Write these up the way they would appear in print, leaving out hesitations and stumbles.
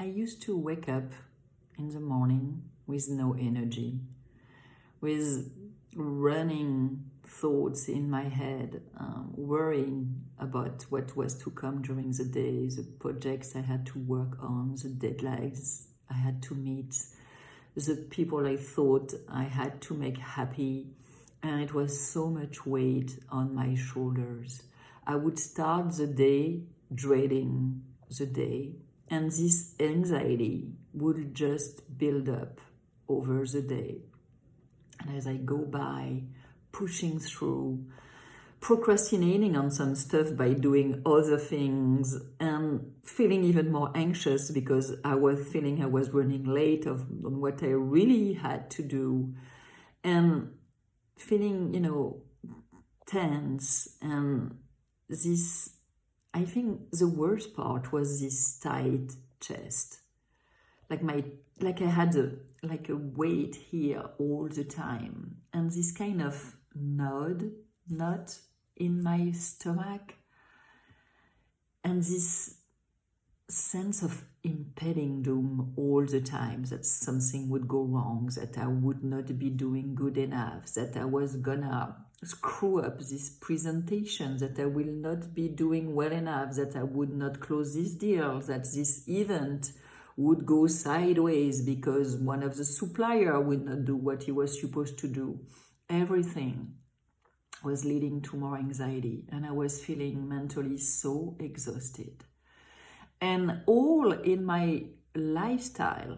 I used to wake up in the morning with no energy, with running thoughts in my head, worrying about what was to come during the day, the projects I had to work on, the deadlines I had to meet, the people I thought I had to make happy, and it was so much weight on my shoulders. I would start the day dreading the day, and this anxiety would just build up over the day. And as I go by, pushing through, procrastinating on some stuff by doing other things, and feeling even more anxious because I was feeling I was running late on what I really had to do, and feeling, tense. And this, I think the worst part was this tight chest. Like I had a weight here all the time, and this kind of knot in my stomach, and this sense of impending doom all the time, that something would go wrong, that I would not be doing good enough, that I was gonna screw up this presentation, that I will not be doing well enough, that I would not close this deal, that this event would go sideways because one of the supplier would not do what he was supposed to do. Everything was leading to more anxiety, and I was feeling mentally so exhausted. And all in my lifestyle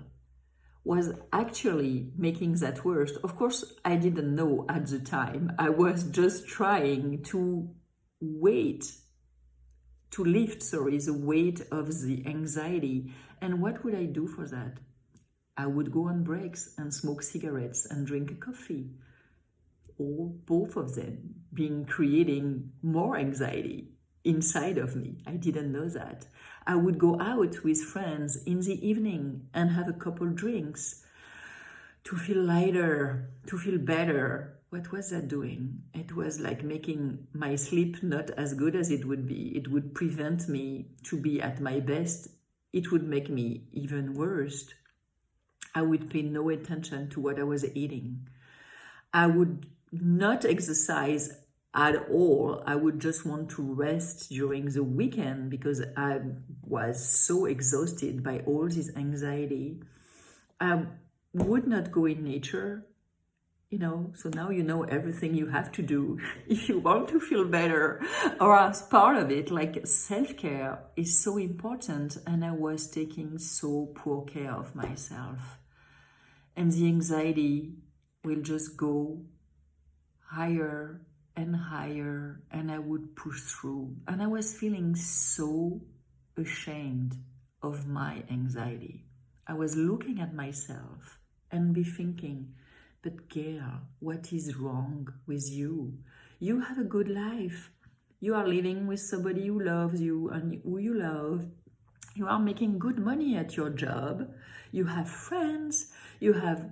was actually making that worse. Of course, I didn't know at the time. I was just trying to lift the weight of the anxiety. And what would I do for that? I would go on breaks and smoke cigarettes and drink coffee, or both of them creating more anxiety inside of me. I didn't know that. I would go out with friends in the evening and have a couple drinks to feel lighter, to feel better. What was that doing? It was like making my sleep not as good as it would be. It would prevent me to be at my best. It would make me even worse. I would pay no attention to what I was eating. I would not exercise at all. I would just want to rest during the weekend because I was so exhausted by all this anxiety. I would not go in nature, so now you know everything you have to do if you want to feel better, or as part of it, like self-care is so important, and I was taking so poor care of myself. And the anxiety will just go higher and higher, and I would push through. And I was feeling so ashamed of my anxiety. I was looking at myself and be thinking, but girl, what is wrong with you? You have a good life. You are living with somebody who loves you and who you love. You are making good money at your job. You have friends. You have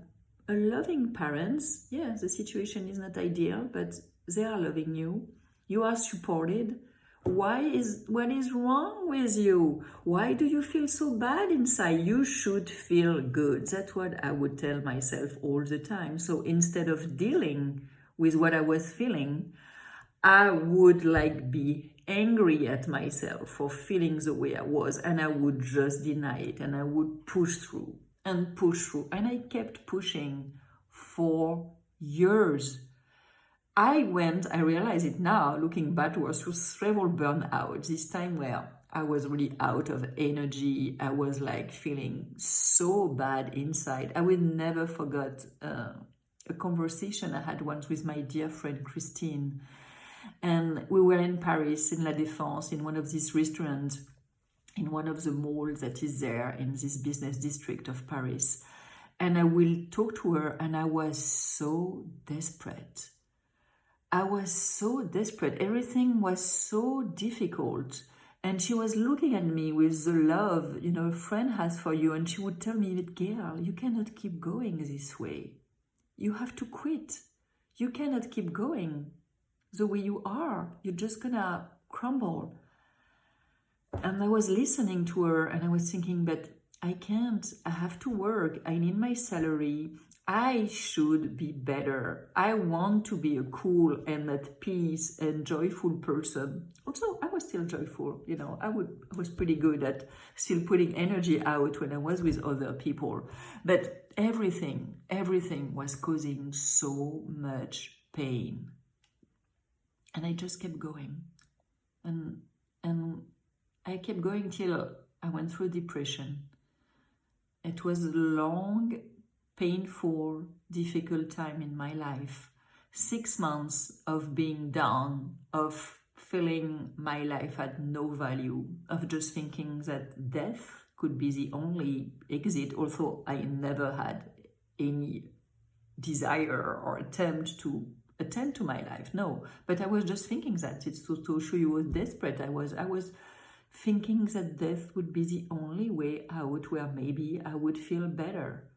a loving parents. Yeah, the situation is not ideal, but they are loving you. You are supported. What is wrong with you? Why do you feel so bad inside? You should feel good. That's what I would tell myself all the time. So instead of dealing with what I was feeling, I would be angry at myself for feeling the way I was, and I would just deny it, and I would push through and push through. And I kept pushing for years. I realize it now, looking backwards, through several burnouts. This time where I was really out of energy. I was feeling so bad inside. I will never forget a conversation I had once with my dear friend Christine. And we were in Paris, in La Défense, in one of these restaurants, in one of the malls that is there in this business district of Paris. And I will talk to her, and I was so desperate. Everything was so difficult. And she was looking at me with the love, a friend has for you. And she would tell me, but girl, you cannot keep going this way. You have to quit. You cannot keep going the way you are. You're just gonna crumble. And I was listening to her, and I was thinking, but I can't. I have to work. I need my salary. I should be better. I want to be a cool and at peace and joyful person. Also, I was still joyful. I was pretty good at still putting energy out when I was with other people. But everything was causing so much pain. And I just kept going. And I kept going till I went through depression. It was a long, painful, difficult time in my life. 6 months of being down, of feeling my life had no value, of just thinking that death could be the only exit, although I never had any desire or attempt to attend to my life. No, but I was just thinking that. It's to show you how desperate I was thinking that death would be the only way out, where maybe I would feel better.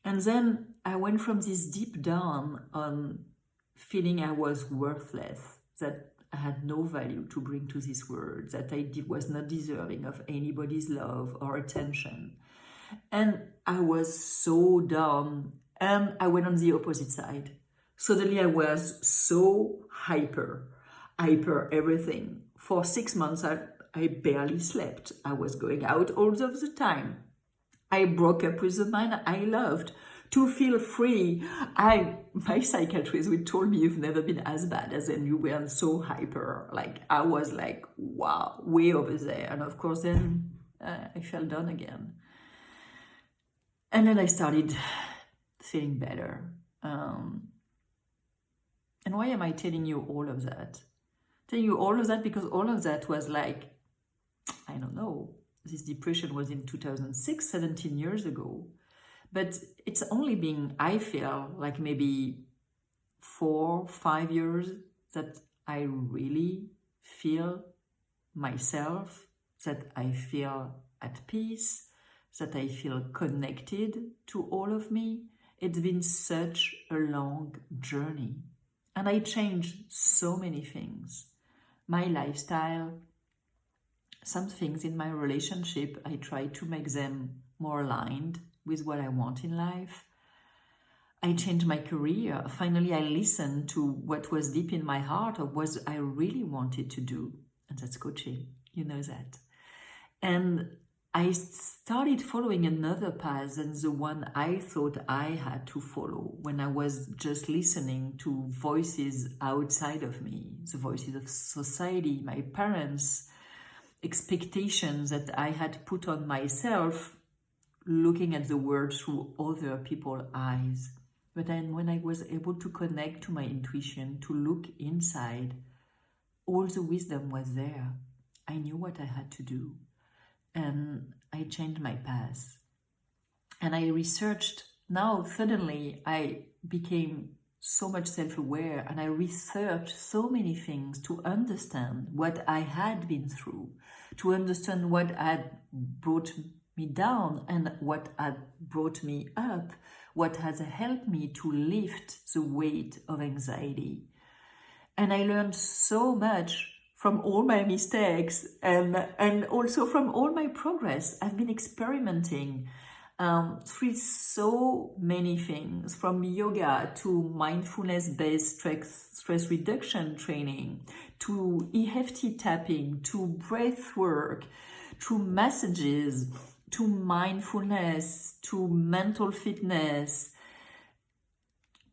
And then I went from this deep down on feeling I was worthless, that I had no value to bring to this world, that I was not deserving of anybody's love or attention. And I was so down, and I went on the opposite side. Suddenly I was so hyper everything. For 6 months, I barely slept. I was going out all of the time. I broke up with the man I loved to feel free. My psychiatrist would told me, you've never been as bad as when you were so hyper. Like, I was like, wow, way over there. And of course, then I fell down again. And then I started feeling better. And why am I telling you all of that? Telling you all of that because all of that was like, I don't know, this depression was in 2006, 17 years ago. But it's only been, I feel, like maybe 4, 5 years that I really feel myself, that I feel at peace, that I feel connected to all of me. It's been such a long journey. And I changed so many things. My lifestyle, some things in my relationship, I try to make them more aligned with what I want in life. I changed my career. Finally, I listened to what was deep in my heart of what I really wanted to do. And that's coaching, you know that. And I started following another path than the one I thought I had to follow when I was just listening to voices outside of me, the voices of society, my parents, expectations that I had put on myself, looking at the world through other people's eyes. But then when I was able to connect to my intuition, to look inside, all the wisdom was there. I knew what I had to do. And I changed my path. And I researched. Now, suddenly, I became so much self-aware, and I researched so many things to understand what I had been through, to understand what had brought me down and what had brought me up, what has helped me to lift the weight of anxiety. And I learned so much from all my mistakes and also from all my progress. I've been experimenting through so many things, from yoga to mindfulness-based stress reduction training, to EFT tapping, to breath work, to massages, to mindfulness, to mental fitness,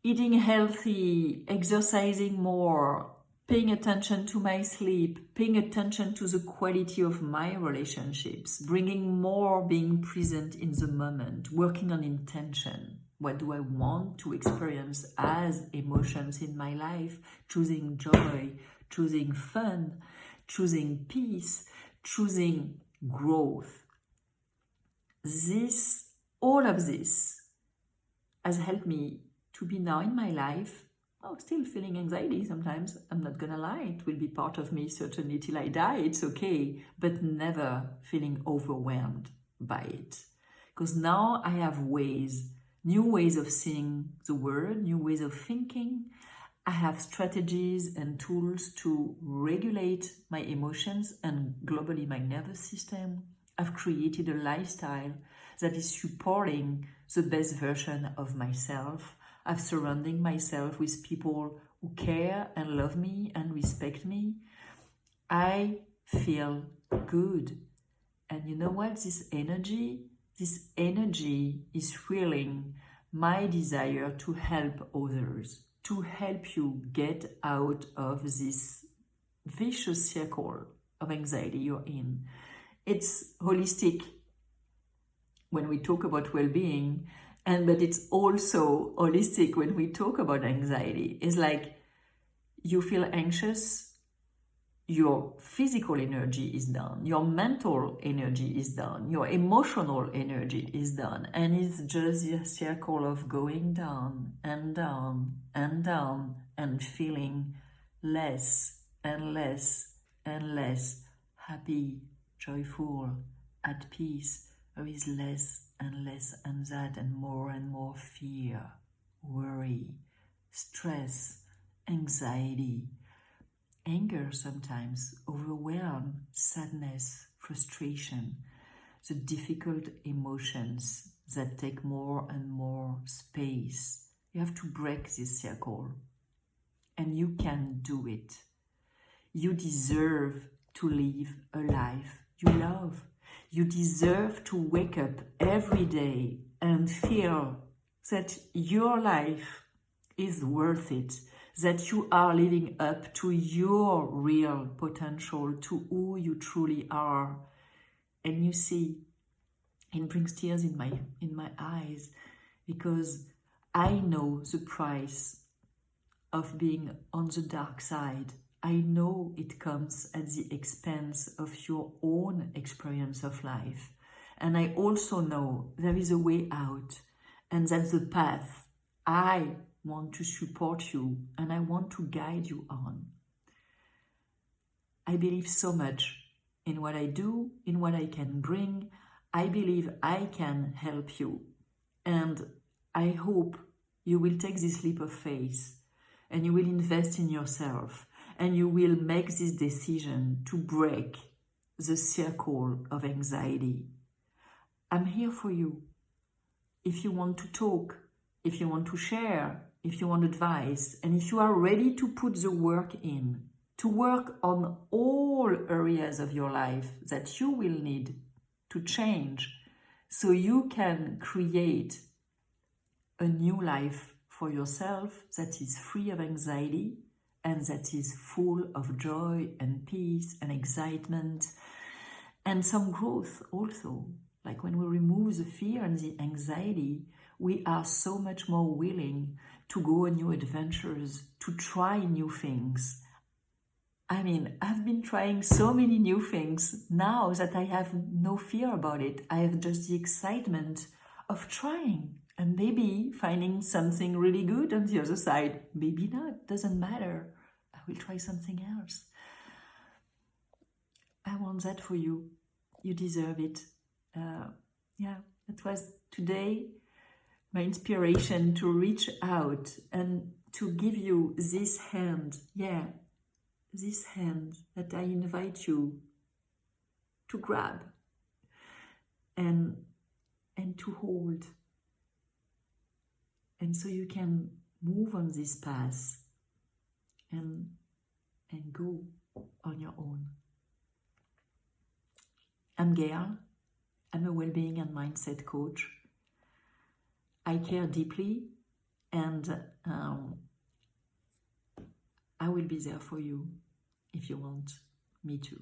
eating healthy, exercising more, paying attention to my sleep, paying attention to the quality of my relationships, bringing more being present in the moment, working on intention. What do I want to experience as emotions in my life? Choosing joy, choosing fun, choosing peace, choosing growth. All of this has helped me to be now in my life. Still feeling anxiety sometimes. I'm not gonna lie, it will be part of me certainly till I die, it's okay, but never feeling overwhelmed by it. Because now I have new ways of seeing the world, new ways of thinking. I have strategies and tools to regulate my emotions and globally my nervous system. I've created a lifestyle that is supporting the best version of myself. I've surrounded myself with people who care and love me and respect me. I feel good. And you know what? This energy is fueling my desire to help others, to help you get out of this vicious circle of anxiety you're in. It's holistic when we talk about well-being, but it's also holistic when we talk about anxiety. It's like you feel anxious, your physical energy is down, your mental energy is down, your emotional energy is down, and it's just a circle of going down and down and down and feeling less and less and less happy, joyful, at peace. There is less and less and that and more fear, worry, stress, anxiety, anger sometimes, overwhelm, sadness, frustration, the difficult emotions that take more and more space. You have to break this circle, and you can do it. You deserve to live a life you love. You deserve to wake up every day and feel that your life is worth it, that you are living up to your real potential, to who you truly are. And you see, it brings tears in my eyes, because I know the price of being on the dark side. I know it comes at the expense of your own experience of life. And I also know there is a way out, and that's the path I want to support you and I want to guide you on. I believe so much in what I do, in what I can bring. I believe I can help you. And I hope you will take this leap of faith and you will invest in yourself and you will make this decision to break the circle of anxiety. I'm here for you. If you want to talk, if you want to share, if you want advice, and if you are ready to put the work in, to work on all areas of your life that you will need to change so you can create a new life for yourself that is free of anxiety and that is full of joy and peace and excitement and some growth also. Like when we remove the fear and the anxiety, we are so much more willing to go on new adventures, to try new things. I mean, I've been trying so many new things now that I have no fear about it. I have just the excitement of trying and maybe finding something really good on the other side. Maybe not, doesn't matter. I will try something else. I want that for you. You deserve it. That was today my inspiration to reach out and to give you this hand. This hand that I invite you to grab and to hold. And so you can move on this path and go on your own. I'm Gail. I'm a well-being and mindset coach. I care deeply, and I will be there for you if you want me to.